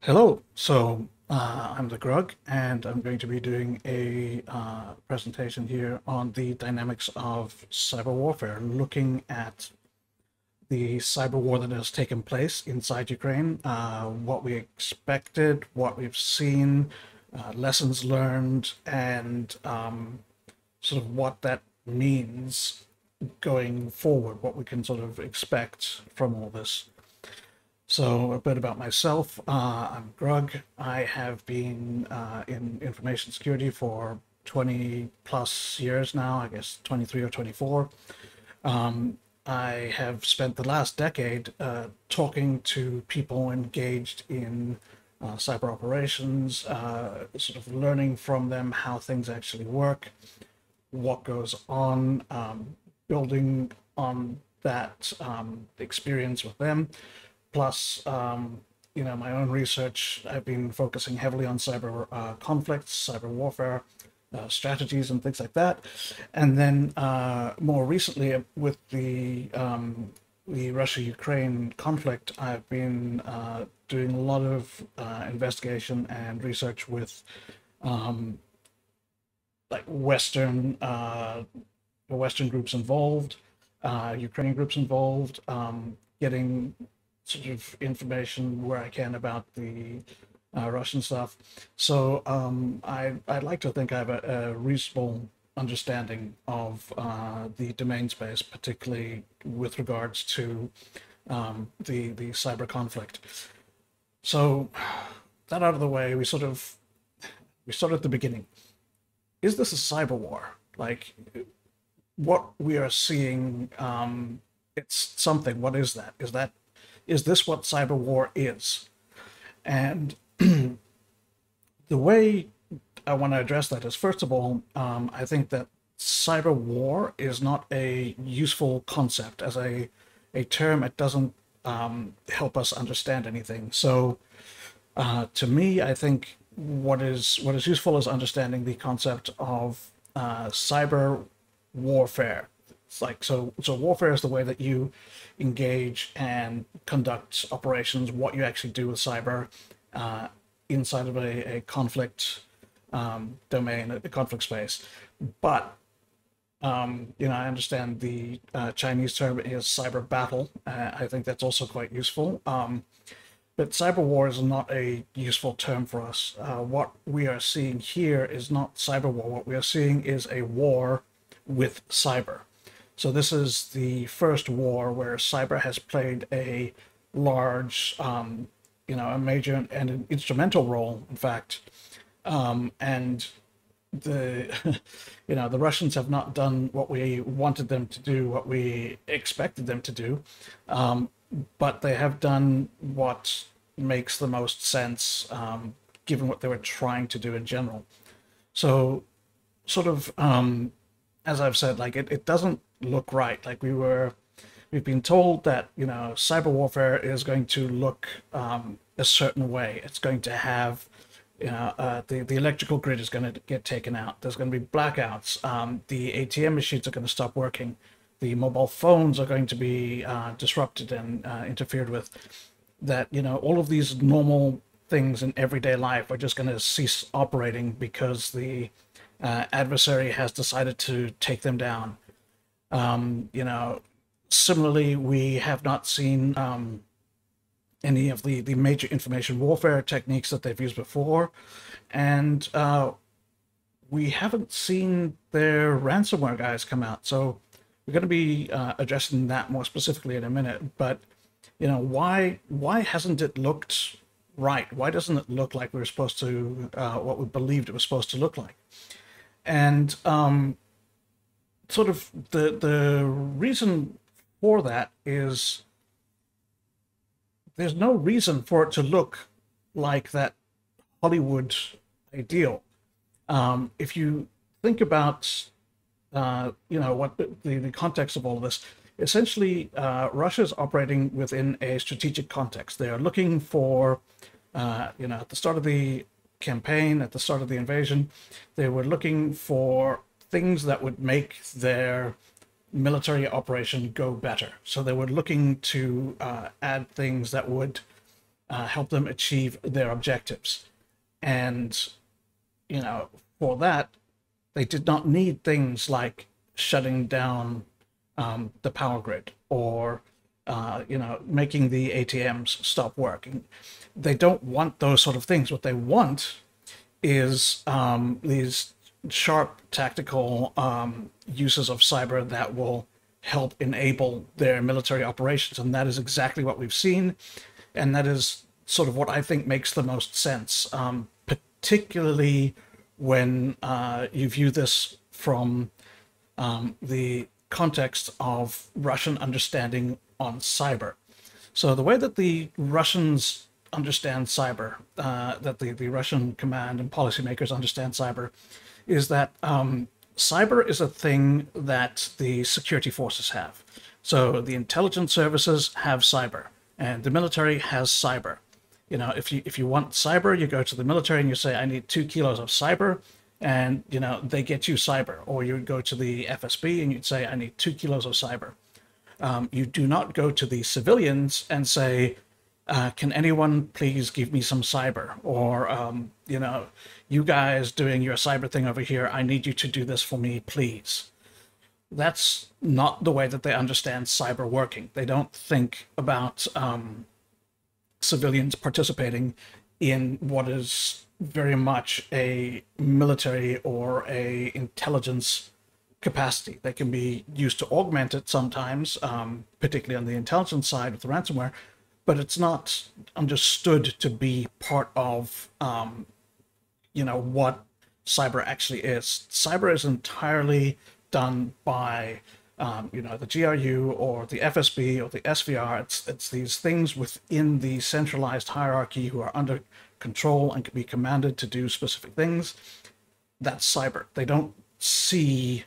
Hello. I'm the Grug, and I'm going to be doing a presentation here on the dynamics of cyber warfare, looking at the cyber war that has taken place inside Ukraine, what we expected, what we've seen, lessons learned, and sort of what that means going forward, what we can sort of expect from all this. So a bit about myself. I'm Grug. I have been in information security for 20 plus years now, I guess 23 or 24. I have spent the last decade talking to people engaged in cyber operations, sort of learning from them how things actually work, what goes on, building on that experience with them. Plus, my own research. I've been focusing heavily on cyber conflicts, cyber warfare, strategies, and things like that. And then more recently, with the Russia-Ukraine conflict, I've been doing a lot of investigation and research with like Western groups involved, Ukrainian groups involved, getting sort of information where I can about the Russian stuff. So I'd like to think I have a reasonable understanding of the domain space, particularly with regards to the cyber conflict. So that out of the way, we start at the beginning. Is this a cyber war? Like what we are seeing, it's something. What is that? Is this what cyber war is? And the way I want to address that is, first of all, I think that cyber war is not a useful concept as a term. It doesn't help us understand anything. So to me, I think what is useful is understanding the concept of cyber warfare. It's like so warfare is the way that you engage and conduct operations, what you actually do with cyber inside of a conflict domain, a conflict space. But I understand the Chinese term is cyber battle. I think that's also quite useful. But cyber war is not a useful term for us. What we are seeing here is not cyber war. What we are seeing is a war with cyber. So this is the first war where cyber has played a large, a major and an instrumental role, in fact. And the, the Russians have not done what we wanted them to do, what we expected them to do, but they have done what makes the most sense, given what they were trying to do in general. So, sort of, as I've said, like it doesn't look right. We've been told that cyber warfare is going to look a certain way. It's going to have the electrical grid is going to get taken out. There's going to be blackouts. The ATM machines are going to stop working. The mobile phones are going to be disrupted and interfered with. That all of these normal things in everyday life are just going to cease operating because the adversary has decided to take them down. Similarly, we have not seen any of the major information warfare techniques that they've used before, and we haven't seen their ransomware guys come out. So we're going to be addressing that more specifically in a minute. But why hasn't it looked right? Why doesn't it look like we were supposed to, what we believed it was supposed to look like? And sort of the reason for that is there's no reason for it to look like that Hollywood ideal. If you think about, what the context of all of this, essentially, Russia is operating within a strategic context. They are looking for, at the start of the campaign, at the start of the invasion, they were looking for things that would make their military operation go better. So they were looking to add things that would help them achieve their objectives. And, for that, they did not need things like shutting down the power grid or, making the ATMs stop working. They don't want those sort of things. What they want is these sharp tactical uses of cyber that will help enable their military operations. And that is exactly what we've seen. And that is sort of what I think makes the most sense, particularly when you view this from the context of Russian understanding on cyber. So the way that the Russians understand cyber, that the Russian command and policymakers understand cyber, is that cyber is a thing that the security forces have. So the intelligence services have cyber, and the military has cyber. If you want cyber, you go to the military and you say, I need 2 kilos of cyber, and they get you cyber. Or you would go to the FSB and you'd say, I need 2 kilos of cyber. You do not go to the civilians and say, can anyone please give me some cyber? Or, you guys doing your cyber thing over here, I need you to do this for me, please. That's not the way that they understand cyber working. They don't think about civilians participating in what is very much a military or a intelligence capacity. They can be used to augment it sometimes, particularly on the intelligence side with the ransomware, but it's not understood to be part of, what cyber actually is. Cyber is entirely done by, the GRU or the FSB or the SVR. It's these things within the centralized hierarchy who are under control and can be commanded to do specific things. That's cyber. They don't see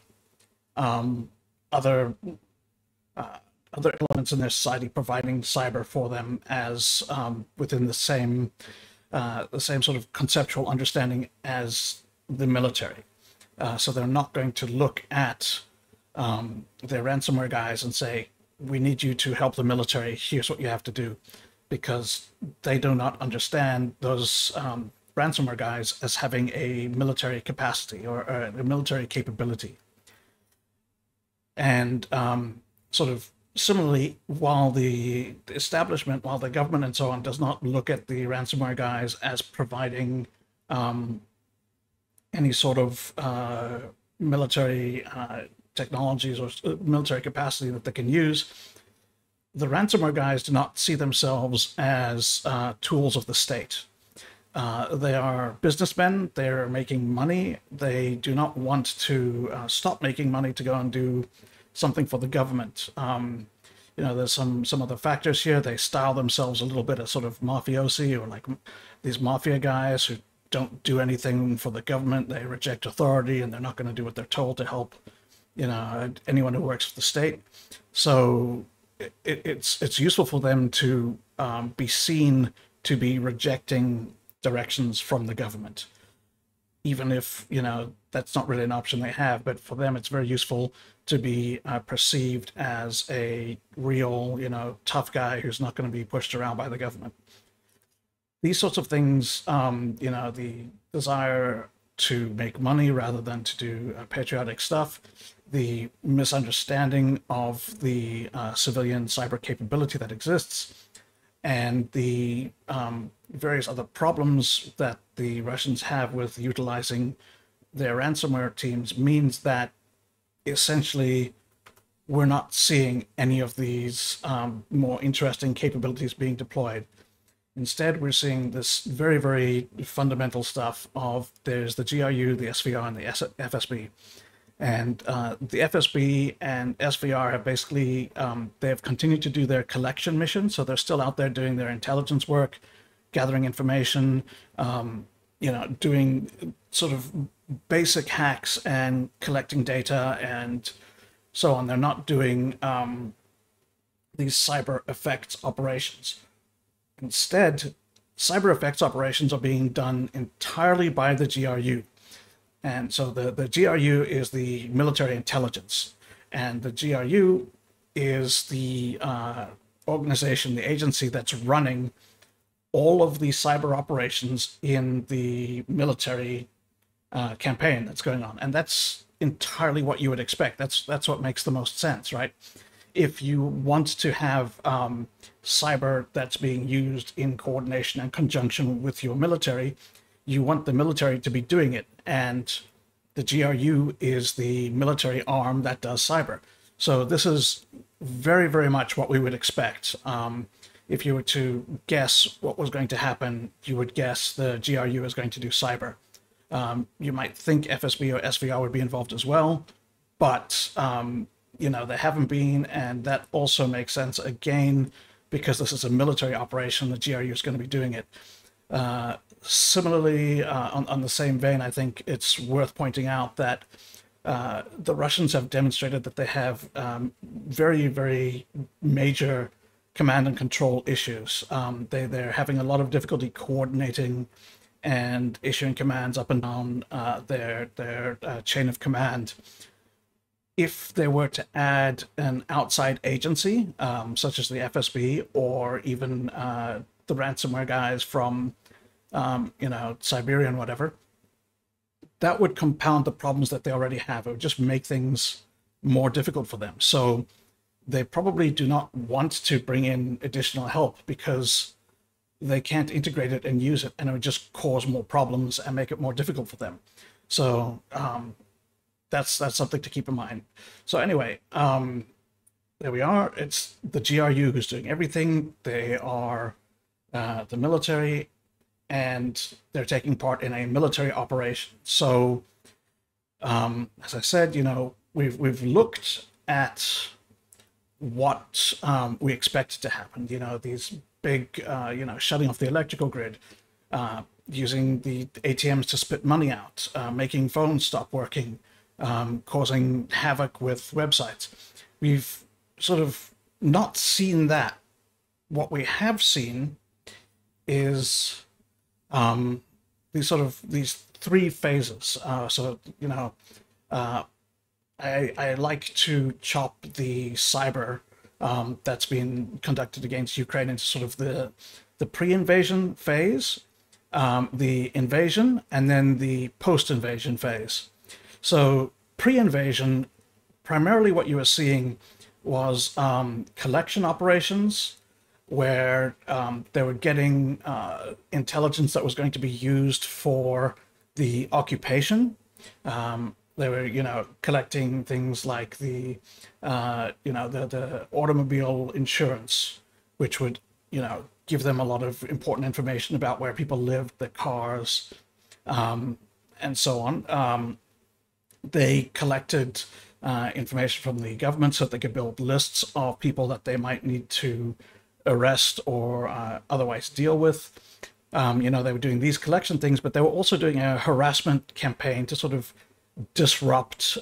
other elements in their society providing cyber for them as within the same sort of conceptual understanding as the military. So they're not going to look at their ransomware guys and say, we need you to help the military, here's what you have to do, because they do not understand those ransomware guys as having a military capacity or a military capability. And sort of similarly, while the establishment, while the government and so on does not look at the ransomware guys as providing any sort of military technologies or military capacity that they can use, the ransomware guys do not see themselves as tools of the state. They are businessmen. They're making money. They do not want to stop making money to go and do something for the government. There's some other factors here. They style themselves a little bit as sort of mafiosi, or like these mafia guys who don't do anything for the government. They reject authority, and they're not going to do what they're told to help, anyone who works for the state. So it's useful for them to be seen to be rejecting directions from the government, even if that's not really an option they have. But for them, it's very useful to be perceived as a real tough guy who's not going to be pushed around by the government. These sorts of things, the desire to make money rather than to do patriotic stuff, the misunderstanding of the civilian cyber capability that exists, and the various other problems that the Russians have with utilizing their ransomware teams means that essentially we're not seeing any of these more interesting capabilities being deployed. Instead, we're seeing this very, very fundamental stuff of there's the GRU, the SVR, and the FSB. And the FSB and SVR have basically, they have continued to do their collection mission. So they're still out there doing their intelligence work, gathering information, doing sort of basic hacks and collecting data and so on. They're not doing these cyber effects operations. Instead, cyber effects operations are being done entirely by the GRU. And so the GRU is the military intelligence, and the GRU is the organization, the agency that's running all of the cyber operations in the military campaign that's going on. And that's entirely what you would expect. That's what makes the most sense, right? If you want to have cyber that's being used in coordination and conjunction with your military, you want the military to be doing it. And the GRU is the military arm that does cyber. So this is very, very much what we would expect. If you were to guess what was going to happen, you would guess the GRU is going to do cyber. You might think FSB or SVR would be involved as well, but you know, they haven't been, and that also makes sense again because this is a military operation. The GRU is going to be doing it. Similarly, on the same vein, I think it's worth pointing out that the Russians have demonstrated that they have very, very major command and control issues. They're having a lot of difficulty coordinating and issuing commands up and down their chain of command. If they were to add an outside agency, such as the FSB or even the ransomware guys from, you know, Siberia and whatever, that would compound the problems that they already have. It would just make things more difficult for them. So they probably do not want to bring in additional help because they can't integrate it and use it, and it would just cause more problems and make it more difficult for them. So that's something to keep in mind. So anyway, there we are. It's the GRU who's doing everything. They are the military, and they're taking part in a military operation. So as I said, you know, we've looked at what we expect to happen. You know, these big, you know, shutting off the electrical grid, using the ATMs to spit money out, making phones stop working, causing havoc with websites. We've sort of not seen that. What we have seen is these three phases. So, you know, I like to chop the cyber that's been conducted against Ukraine into sort of the pre-invasion phase, the invasion, and then the post-invasion phase. So pre-invasion, primarily what you were seeing was collection operations where they were getting intelligence that was going to be used for the occupation. They were, you know, collecting things like the, you know, the automobile insurance, which would, you know, give them a lot of important information about where people lived, their cars, and so on. They collected information from the government so that they could build lists of people that they might need to arrest or otherwise deal with. You know, they were doing these collection things, but they were also doing a harassment campaign to sort of disrupt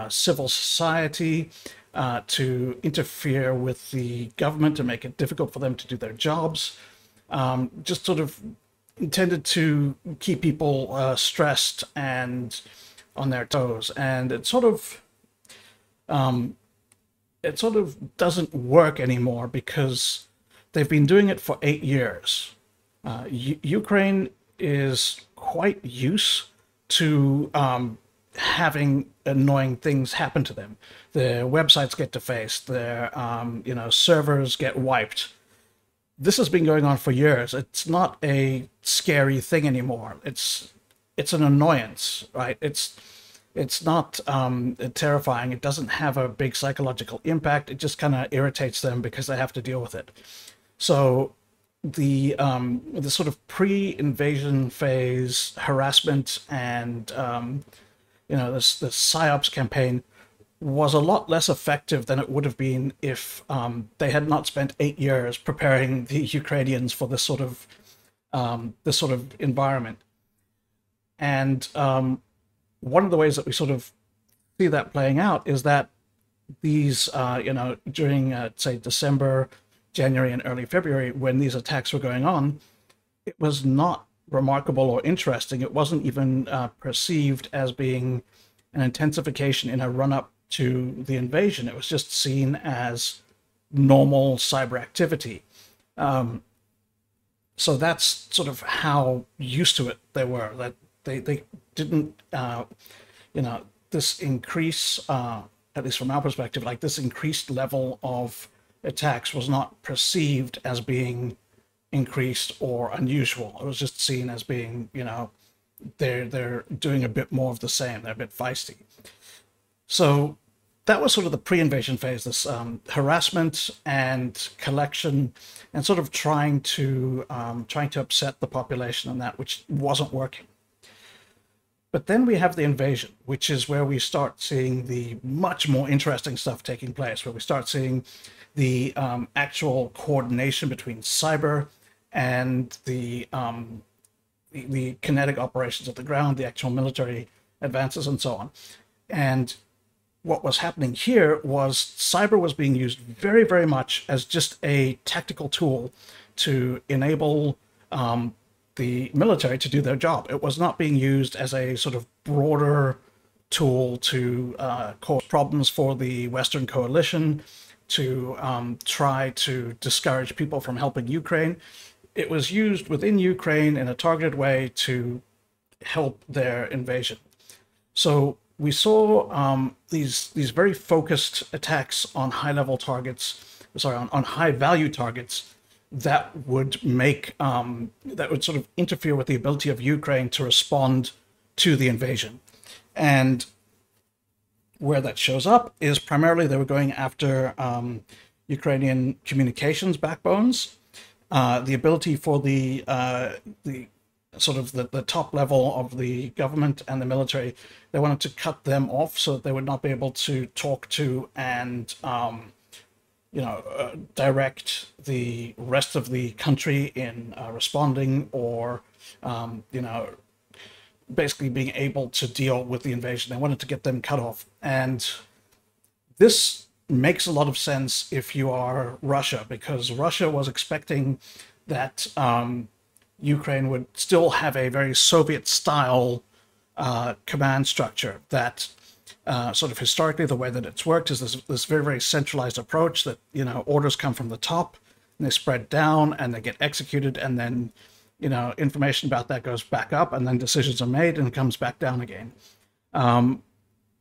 civil society, to interfere with the government, to make it difficult for them to do their jobs, just sort of intended to keep people stressed and on their toes. And it sort of doesn't work anymore because they've been doing it for 8 years. Ukraine is quite used to having annoying things happen to them. Their websites get defaced, their you know, servers get wiped. This has been going on for years. It's not a scary thing anymore. It's an annoyance, right? It's not terrifying. It doesn't have a big psychological impact. It just kind of irritates them because they have to deal with it. So the sort of pre-invasion phase harassment and you know, this PSYOPs campaign was a lot less effective than it would have been if they had not spent 8 years preparing the Ukrainians for this sort of environment. And one of the ways that we sort of see that playing out is that these, you know, during say December, January, and early February, when these attacks were going on, it was not remarkable or interesting. It wasn't even perceived as being an intensification in a run-up to the invasion. It was just seen as normal cyber activity. So that's sort of how used to it they were, that they didn't, you know, this increase, at least from our perspective, like this increased level of attacks was not perceived as being increased or unusual. It was just seen as being, they're doing a bit more of the same. They're a bit feisty. So that was sort of the pre-invasion phase, this harassment and collection, and sort of trying to upset the population, and that which wasn't working. But then we have the invasion, which is where we start seeing the much more interesting stuff taking place, where we start seeing the actual coordination between cyber and the kinetic operations at the ground, the actual military advances, and so on. And what was happening here was cyber was being used very, very much as just a tactical tool to enable the military to do their job. It was not being used as a sort of broader tool to cause problems for the Western coalition, to try to discourage people from helping Ukraine. It was used within Ukraine in a targeted way to help their invasion. So we saw these very focused attacks on high-level targets, on high-value targets, that would make that would sort of interfere with the ability of Ukraine to respond to the invasion. And where that shows up is primarily they were going after Ukrainian communications backbones, the ability for the sort of the top level of the government and the military. They wanted to cut them off so that they would not be able to talk to and direct the rest of the country in responding, or basically being able to deal with the invasion. They wanted to get them cut off. And this makes a lot of sense if you are Russia, because Russia was expecting that Ukraine would still have a very Soviet-style command structure that sort of historically the way that it's worked is this very, very centralized approach that, orders come from the top and they spread down and they get executed, and then, information about that goes back up, and then decisions are made and it comes back down again.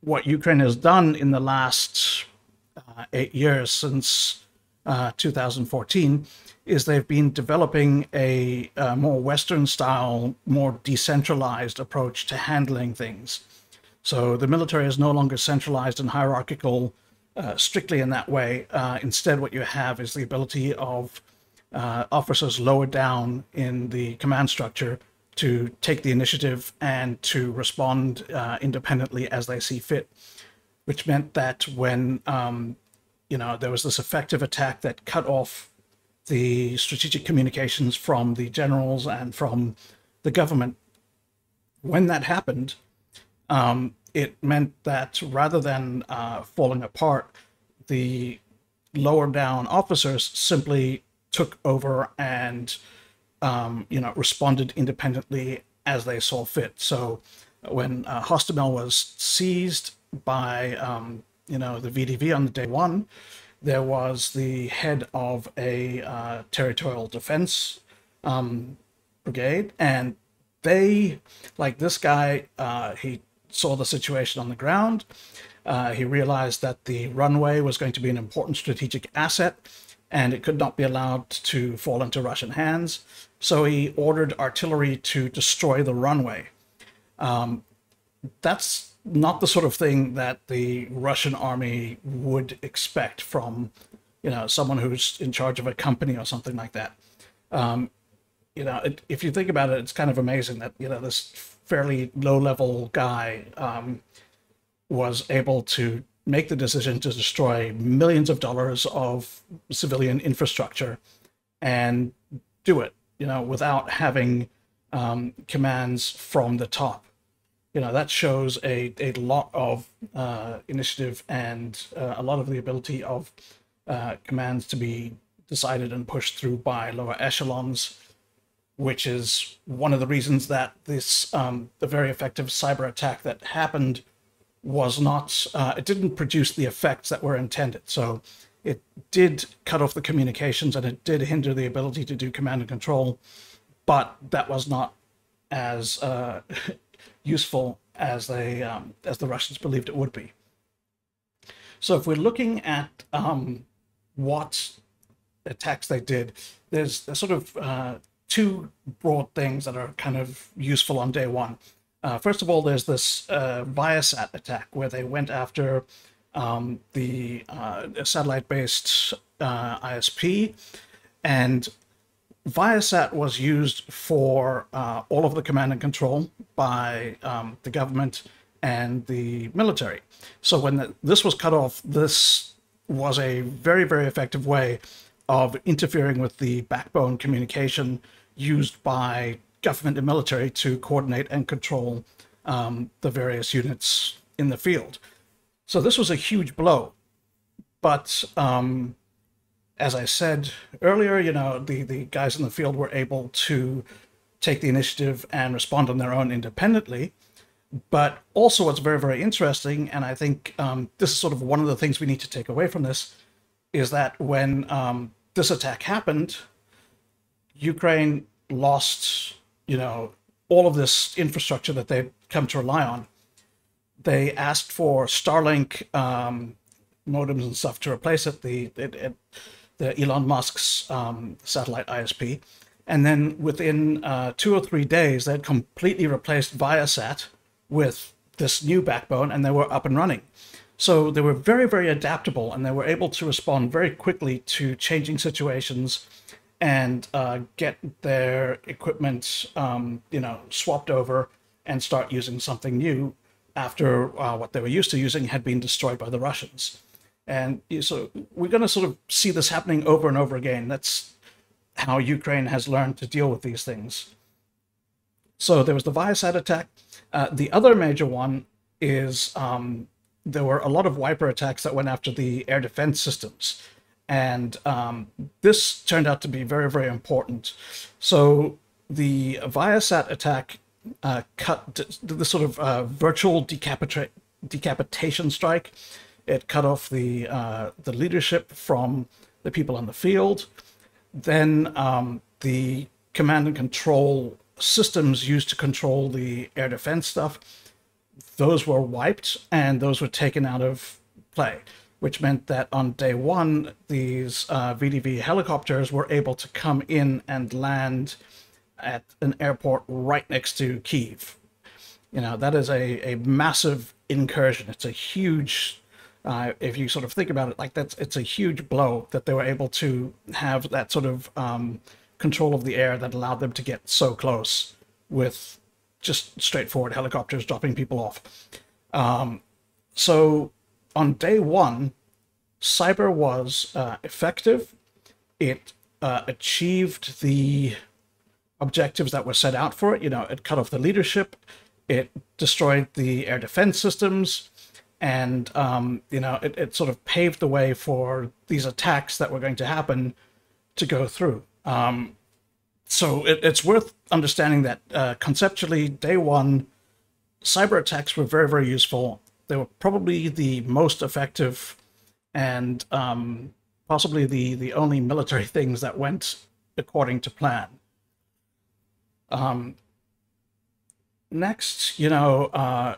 What Ukraine has done in the last 8 years, since 2014, is they've been developing a more Western style, more decentralized approach to handling things. So the military is no longer centralized and hierarchical strictly in that way. Instead, what you have is the ability of officers lower down in the command structure to take the initiative and to respond independently as they see fit, which meant that when there was this effective attack that cut off the strategic communications from the generals and from the government, when that happened, it meant that rather than falling apart, the lower down officers simply took over and responded independently as they saw fit. So when Hostomel was seized by the VDV on the day one, there was the head of a territorial defense brigade, and they, like this guy, he saw the situation on the ground. He realized that the runway was going to be an important strategic asset, and it could not be allowed to fall into Russian hands. So he ordered artillery to destroy the runway. That's not the sort of thing that the Russian army would expect from, someone who's in charge of a company or something like that. If you think about it, it's kind of amazing that, this fairly low-level guy was able to make the decision to destroy millions of dollars of civilian infrastructure and do it, without having commands from the top. That shows a lot of initiative and a lot of the ability of commands to be decided and pushed through by lower echelons, which is one of the reasons that this the very effective cyber attack that happened was not, it didn't produce the effects that were intended. So It did cut off the communications and it did hinder the ability to do command and control, but that was not as useful as the Russians believed it would be. So if we're looking at what attacks they did, there's sort of two broad things that are kind of useful on day one. First of all, there's this Viasat attack where they went after the satellite-based ISP, and Viasat was used for all of the command and control by the government and the military. So when this was cut off, this was a very, very effective way of interfering with the backbone communication used by government and military to coordinate and control the various units in the field. So this was a huge blow. But as I said earlier, you know, the guys in the field were able to take the initiative and respond on their own independently. But also what's very, very interesting, and I think this is sort of one of the things we need to take away from this, is that when this attack happened, Ukraine lost, you know, all of this infrastructure that they'd come to rely on. They asked for Starlink modems and stuff to replace it, the Elon Musk's satellite ISP. And then within 2 or 3 days, they had completely replaced Viasat with this new backbone, and they were up and running. So they were very, very adaptable, and they were able to respond very quickly to changing situations and get their equipment, you know, swapped over and start using something new after what they were used to using had been destroyed by the Russians. And so we're going to sort of see this happening over and over again. That's how Ukraine has learned to deal with these things. So there was the Viasat attack. The other major one is there were a lot of Wiper attacks that went after the air defense systems. And this turned out to be very, very important. So the Viasat attack cut the sort of virtual decapitation strike. It cut off the leadership from the people on the field. Then the command and control systems used to control the air defense stuff, those were wiped and those were taken out of play, which meant that on day one, these VDV helicopters were able to come in and land at an airport right next to Kyiv. You know, that is a massive incursion. It's a huge, if you sort of think about it like that, it's a huge blow that they were able to have that sort of control of the air that allowed them to get so close with just straightforward helicopters dropping people off. So on day one, cyber was effective. It achieved the objectives that were set out for it. You know, it cut off the leadership, it destroyed the air defense systems, and you know, it sort of paved the way for these attacks that were going to happen to go through. So it's worth understanding that conceptually, day one, cyber attacks were very, very useful. They were probably the most effective and possibly the only military things that went according to plan. Next, you know,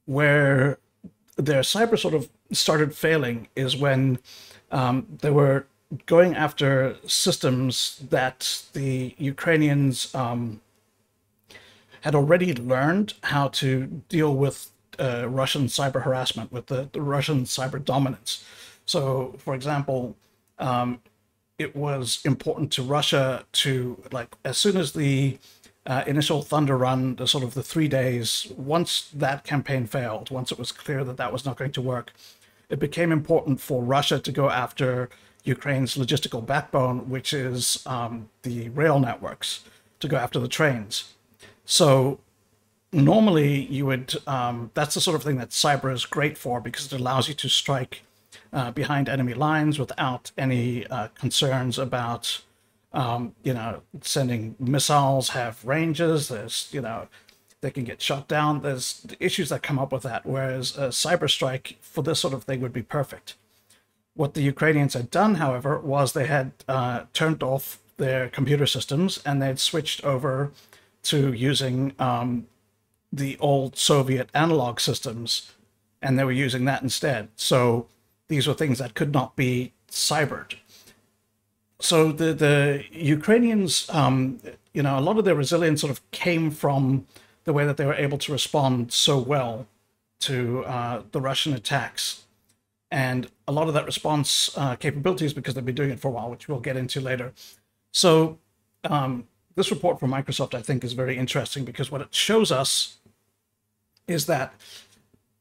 where their cyber sort of started failing is when they were going after systems that the Ukrainians had already learned how to deal with Russian cyber harassment, with the Russian cyber dominance. So, for example, it was important to Russia to, like, as soon as the initial Thunder Run, the sort of the 3 days, once that campaign failed, once it was clear that that was not going to work, it became important for Russia to go after Ukraine's logistical backbone, which is the rail networks, to go after the trains. So normally you would, that's the sort of thing that cyber is great for, because it allows you to strike behind enemy lines without any concerns about, you know, sending missiles have ranges. There's, you know, they can get shot down. There's issues that come up with that, whereas a cyber strike for this sort of thing would be perfect. What the Ukrainians had done, however, was they had turned off their computer systems and they'd switched over to using the old Soviet analog systems, and they were using that instead. So these were things that could not be cybered. So the Ukrainians, you know, a lot of their resilience sort of came from the way that they were able to respond so well to the Russian attacks. And a lot of that response capability is because they've been doing it for a while, which we'll get into later. So this report from Microsoft, I think, is very interesting because what it shows us is that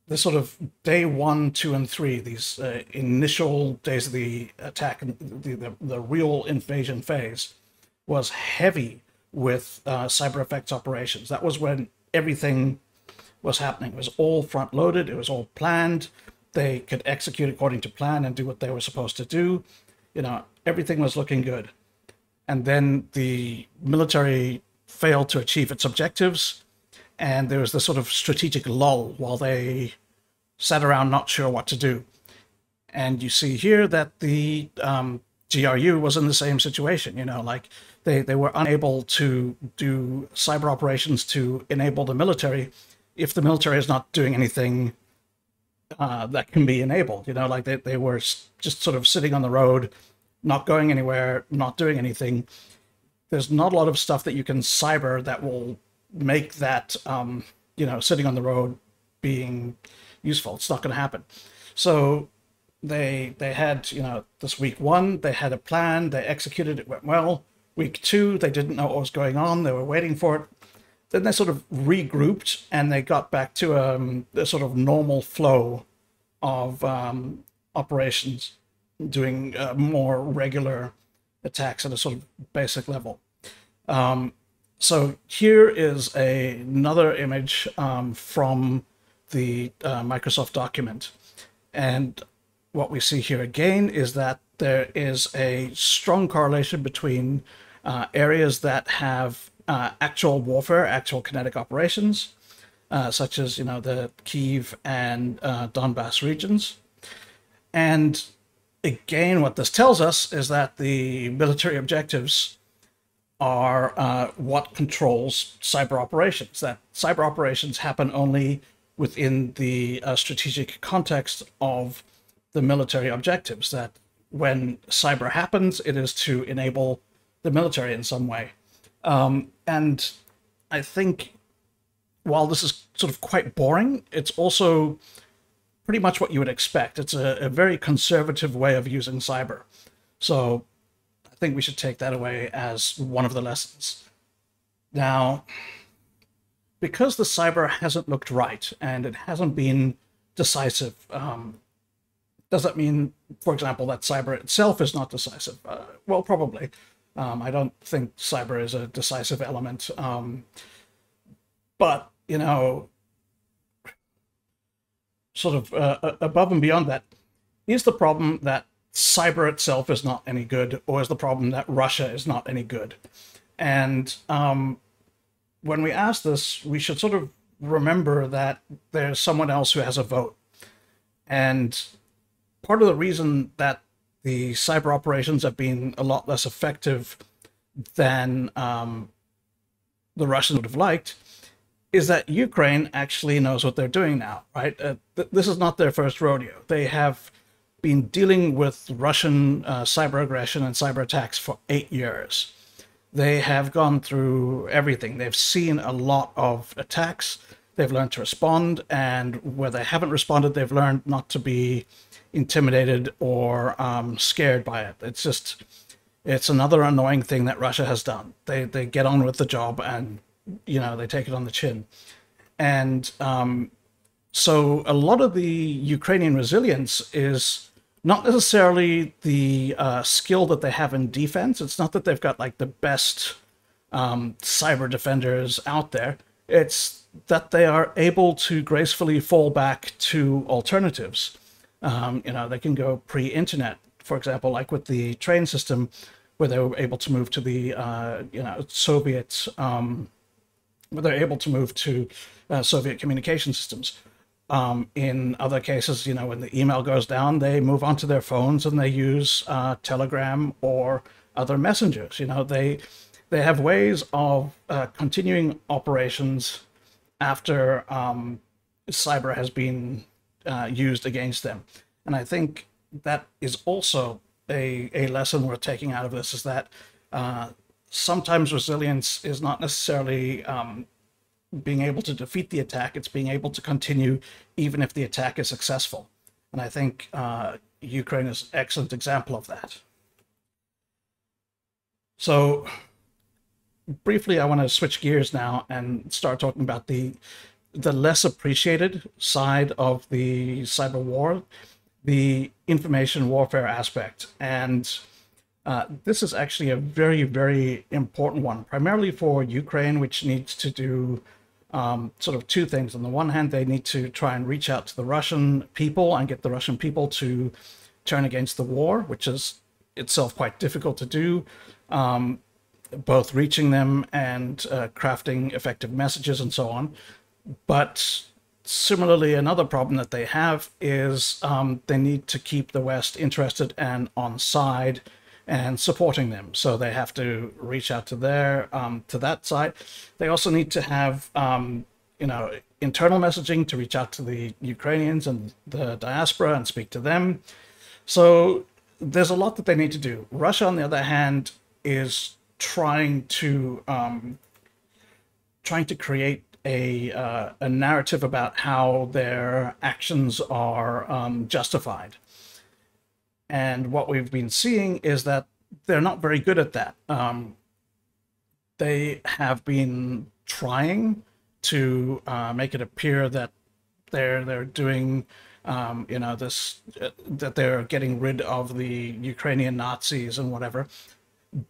the sort of day 1, 2, and 3, these initial days of the attack, the real invasion phase, was heavy with cyber effects operations. That was when everything was happening. It was all front-loaded. It was all planned. They could execute according to plan and do what they were supposed to do. You know, everything was looking good. And then the military failed to achieve its objectives, and there was this sort of strategic lull while they sat around not sure what to do. And you see here that the GRU was in the same situation. You know, like they were unable to do cyber operations to enable the military if the military is not doing anything that can be enabled. You know, like they were just sort of sitting on the road, not going anywhere, not doing anything. There's not a lot of stuff that you can cyber that will make that, you know, sitting on the road being useful. It's not going to happen. So they had, you know, this week 1, they had a plan, they executed it, went well. Week 2, they didn't know what was going on, they were waiting for it. Then they sort of regrouped and they got back to a sort of normal flow of operations, doing more regular attacks at a sort of basic level. So here is another image from the Microsoft document. And what we see here again is that there is a strong correlation between areas that have actual warfare, actual kinetic operations, such as, you know, the Kyiv and Donbass regions. And again, what this tells us is that the military objectives are what controls cyber operations, that cyber operations happen only within the strategic context of the military objectives, that when cyber happens, it is to enable the military in some way. And I think while this is sort of quite boring, it's also pretty much what you would expect. It's a very conservative way of using cyber. So I think we should take that away as one of the lessons. Now, because the cyber hasn't looked right and it hasn't been decisive, does that mean, for example, that cyber itself is not decisive? Well, probably. I don't think cyber is a decisive element. But, you know, sort of above and beyond that, is the problem that cyber itself is not any good, or is the problem that Russia is not any good? And when we ask this, we should sort of remember that there's someone else who has a vote. And part of the reason that the cyber operations have been a lot less effective than the Russians would have liked is that Ukraine actually knows what they're doing now, right? This is not their first rodeo. They have been dealing with Russian cyber aggression and cyber attacks for 8 years. They have gone through everything. They've seen a lot of attacks. They've learned to respond, and where they haven't responded, they've learned not to be intimidated or scared by it. It's just, it's another annoying thing that Russia has done. They get on with the job and, you know, they take it on the chin. And so a lot of the Ukrainian resilience is not necessarily the skill that they have in defense. It's not that they've got like the best cyber defenders out there. It's that they are able to gracefully fall back to alternatives. You know, they can go pre-internet, for example, like with the train system, where they were able to move to the, you know, Soviet, where they're able to move to Soviet communication systems. In other cases, you know, when the email goes down, they move onto their phones and they use Telegram or other messengers. You know, they have ways of continuing operations after cyber has been used against them. And I think that is also a lesson we're taking out of this, is that sometimes resilience is not necessarily being able to defeat the attack, it's being able to continue even if the attack is successful. And I think Ukraine is an excellent example of that. So briefly, I want to switch gears now and start talking about the less appreciated side of the cyber war, the information warfare aspect. And this is actually a very, very important one, primarily for Ukraine, which needs to do sort of two things. On the one hand, they need to try and reach out to the Russian people and get the Russian people to turn against the war, which is itself quite difficult to do, both reaching them and crafting effective messages and so on. But similarly, another problem that they have is they need to keep the West interested and on side and supporting them. So they have to reach out to that side. They also need to have you know, internal messaging to reach out to the Ukrainians and the diaspora and speak to them. So there's a lot that they need to do. Russia, on the other hand, is trying to create a narrative about how their actions are justified. And what we've been seeing is that they're not very good at that. They have been trying to make it appear that they're doing, you know, this, that they're getting rid of the Ukrainian Nazis and whatever,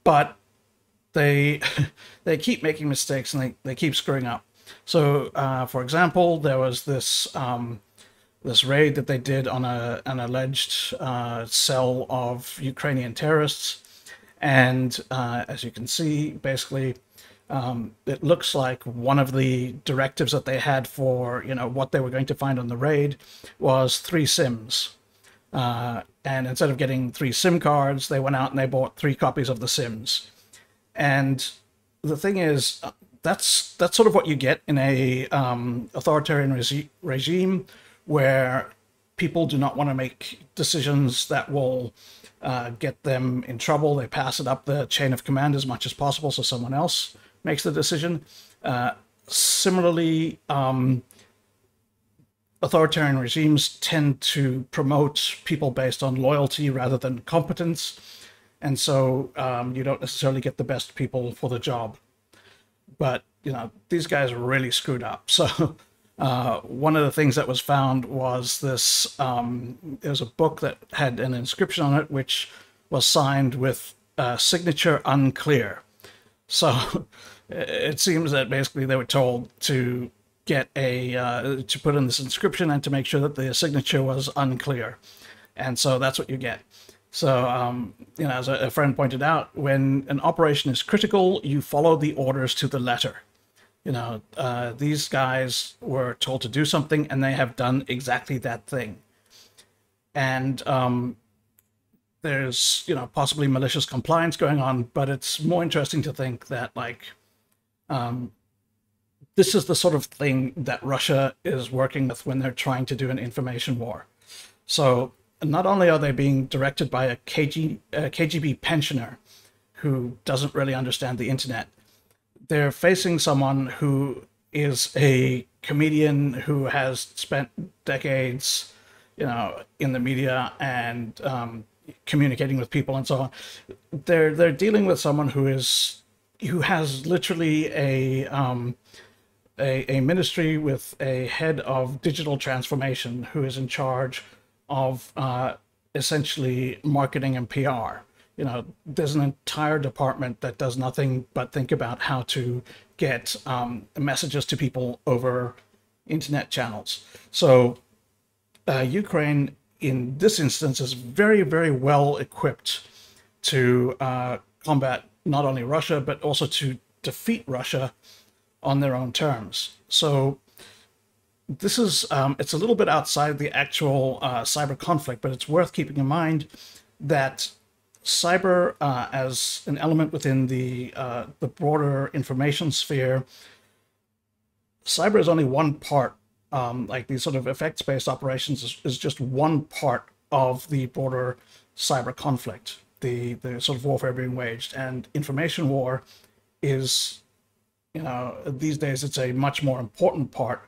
but they keep making mistakes and they keep screwing up. So, for example, there was this this raid that they did on an alleged cell of Ukrainian terrorists, and as you can see, basically, it looks like one of the directives that they had for, you know, what they were going to find on the raid was 3 SIMs. And instead of getting 3 SIM cards, they went out and they bought 3 copies of the SIMs. And the thing is, that's sort of what you get in a authoritarian regime where people do not want to make decisions that will get them in trouble. They pass it up the chain of command as much as possible so someone else makes the decision. Similarly, authoritarian regimes tend to promote people based on loyalty rather than competence. And so you don't necessarily get the best people for the job. But, you know, these guys really screwed up. So one of the things that was found was this, there's a book that had an inscription on it, which was signed with signature unclear. So it seems that basically they were told to get to put in this inscription and to make sure that the signature was unclear. And so that's what you get. So, you know, as a friend pointed out, when an operation is critical, you follow the orders to the letter. You know, these guys were told to do something and they have done exactly that thing. And there's, you know, possibly malicious compliance going on, but it's more interesting to think that, like, this is the sort of thing that Russia is working with when they're trying to do an information war. So not only are they being directed by a KGB pensioner who doesn't really understand the internet, they're facing someone who is a comedian who has spent decades, you know, in the media and communicating with people and so on. They're dealing with someone who has literally a ministry with a head of digital transformation who is in charge of essentially marketing and PR. You know, there's an entire department that does nothing but think about how to get messages to people over internet channels. So Ukraine, in this instance, is very, very well equipped to combat not only Russia, but also to defeat Russia on their own terms. So this is it's a little bit outside the actual cyber conflict, but it's worth keeping in mind that cyber as an element within the broader information sphere, cyber is only one part. Like these sort of effects-based operations is just one part of the broader cyber conflict, the sort of warfare being waged, and information war is, you know, these days it's a much more important part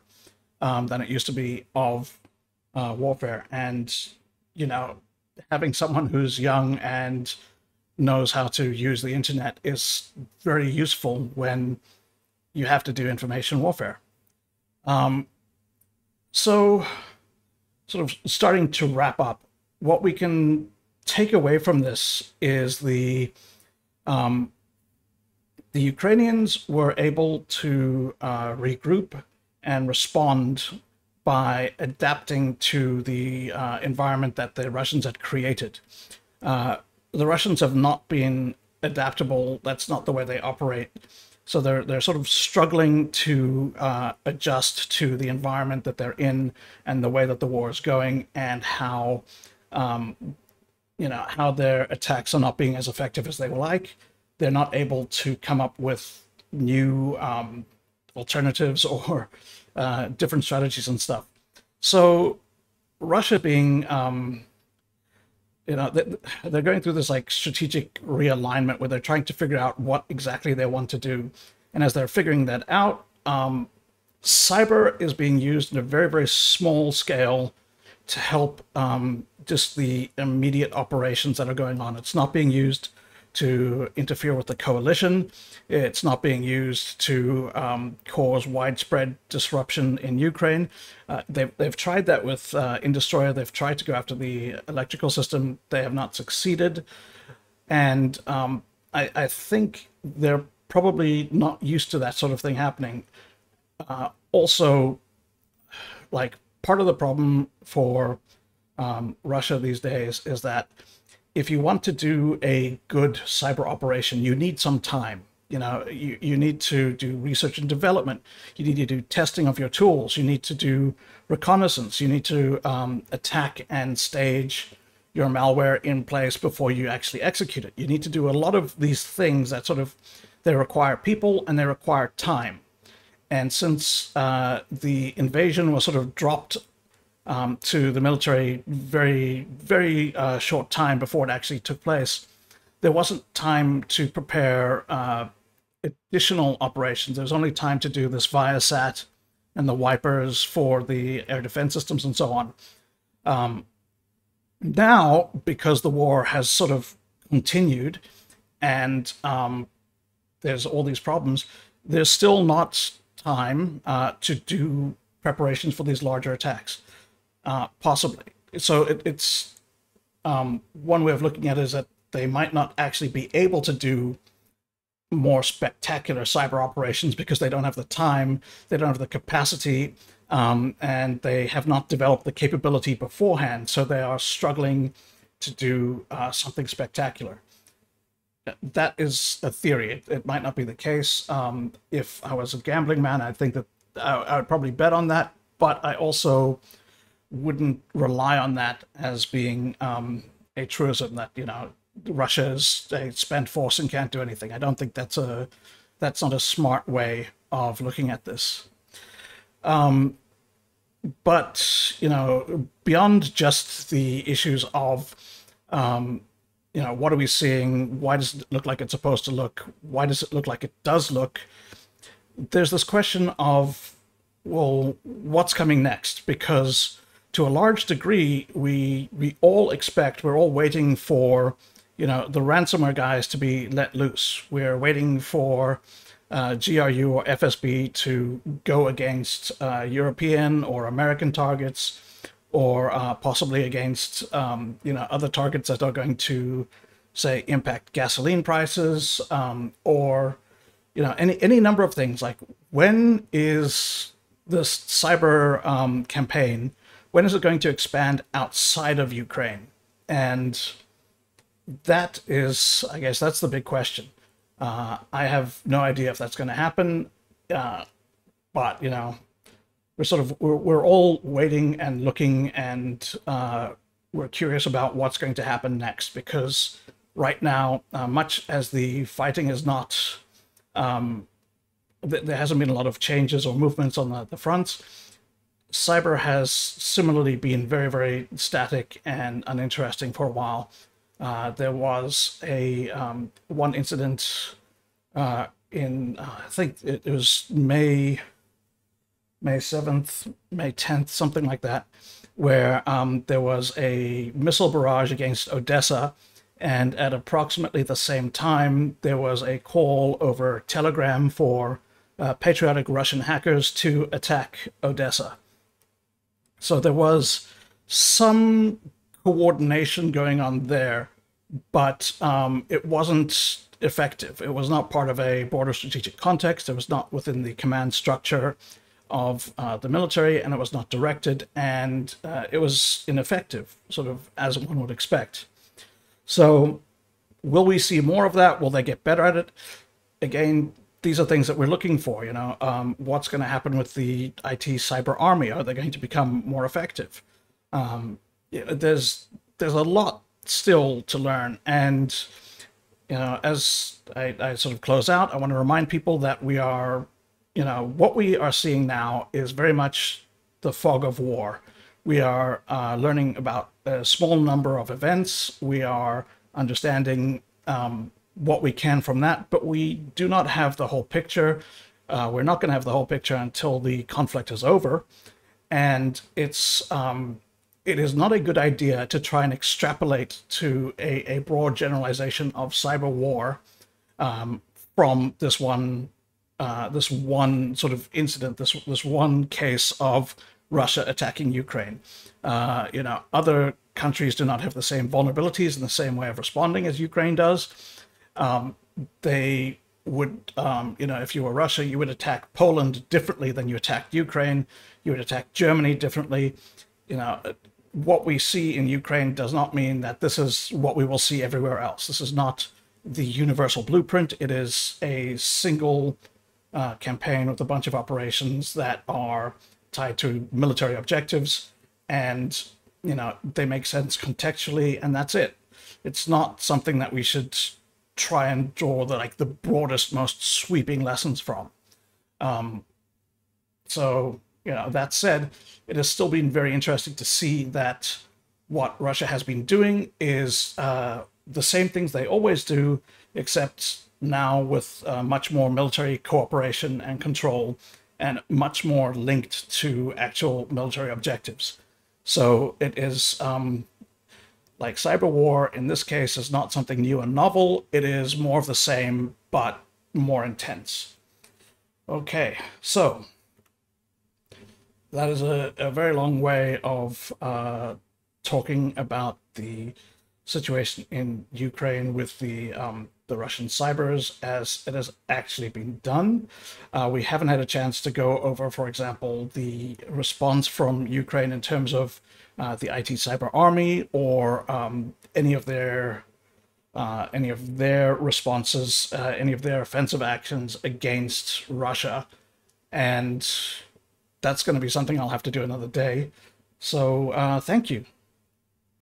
than it used to be of warfare. And, you know, having someone who's young and knows how to use the internet is very useful when you have to do information warfare. So, sort of starting to wrap up, what we can take away from this is the Ukrainians were able to regroup and respond by adapting to the environment that the Russians had created. The Russians have not been adaptable. That's not the way they operate. So they're sort of struggling to adjust to the environment that they're in and the way that the war is going, and how you know, how their attacks are not being as effective as they would like. They're not able to come up with new alternatives or different strategies and stuff. So Russia being you know, they're going through this like strategic realignment where they're trying to figure out what exactly they want to do. And as they're figuring that out, cyber is being used in a very, very small scale to help just the immediate operations that are going on. It's not being used to interfere with the coalition. It's not being used to cause widespread disruption in Ukraine. They've tried that with Indestroyer. They've tried to go after the electrical system. They have not succeeded. And I think they're probably not used to that sort of thing happening. Also, like, part of the problem for Russia these days is that if you want to do a good cyber operation, you need some time. You know, you need to do research and development. You need to do testing of your tools. You need to do reconnaissance. You need to attack and stage your malware in place before you actually execute it. You need to do a lot of these things that sort of, they require people and they require time. And since the invasion was sort of dropped to the military very, very short time before it actually took place, there wasn't time to prepare additional operations. There was only time to do this Viasat and the wipers for the air defense systems and so on. Now, because the war has sort of continued and there's all these problems, there's still not time to do preparations for these larger attacks. Possibly. So it's one way of looking at it is that they might not actually be able to do more spectacular cyber operations because they don't have the time, they don't have the capacity, and they have not developed the capability beforehand. So they are struggling to do something spectacular. That is a theory. It might not be the case. If I was a gambling man, I think that I would probably bet on that, but I also wouldn't rely on that as being a truism that, you know, Russia is a spent force and can't do anything. I don't think that's not a smart way of looking at this. But, you know, beyond just the issues of, you know, what are we seeing? Why does it look like it's supposed to look? Why does it look like it does look? There's this question of, well, what's coming next? Because to a large degree, we all expect, we're all waiting for, you know, the ransomware guys to be let loose. We're waiting for GRU or FSB to go against European or American targets, or possibly against, you know, other targets that are going to, say, impact gasoline prices, or, you know, any number of things. Like, when is this cyber campaign, when is it going to expand outside of Ukraine? And that is, I guess, that's the big question. I have no idea if that's going to happen, but, you know, we're all waiting and looking, and we're curious about what's going to happen next, because right now, much as the fighting is not, there hasn't been a lot of changes or movements on the front. Cyber has similarly been very, very static and uninteresting for a while. There was a one incident in I think it was May 7th, May 10th, something like that, where there was a missile barrage against Odessa, and at approximately the same time, there was a call over Telegram for patriotic Russian hackers to attack Odessa. So there was some coordination going on there, but it wasn't effective. It was not part of a broader strategic context. It was not within the command structure of the military, and it was not directed, and it was ineffective, sort of as one would expect. So will we see more of that? Will they get better at it? Again, these are things that we're looking for. What's going to happen with the IT cyber army? Are they going to become more effective? There's a lot still to learn, and as I sort of close out, I want to remind people that we are, what we are seeing now is very much the fog of war. We are learning about a small number of events. We are understanding what we can from that, but we do not have the whole picture. We're not going to have the whole picture until the conflict is over. And it is not a good idea to try and extrapolate to a broad generalization of cyber war from this one sort of incident, this one case of Russia attacking Ukraine. Other countries do not have the same vulnerabilities and the same way of responding as Ukraine does. They would, if you were Russia, you would attack Poland differently than you attacked Ukraine. You would attack Germany differently. What we see in Ukraine does not mean that this is what we will see everywhere else. This is not the universal blueprint. It is a single campaign with a bunch of operations that are tied to military objectives, and they make sense contextually, and that's it. It's not something that we should try and draw the broadest, most sweeping lessons from. That said, it has still been very interesting to see that what Russia has been doing is the same things they always do, except now with much more military cooperation and control, and much more linked to actual military objectives. So it is like cyber war in this case is not something new and novel. It is more of the same, but more intense. Okay, so that is a very long way of talking about the situation in Ukraine with the Russian cybers as it has actually been done. We haven't had a chance to go over, for example, the response from Ukraine in terms of the IT cyber army, or any of their responses, any of their offensive actions against Russia, and that's going to be something I'll have to do another day. So thank you.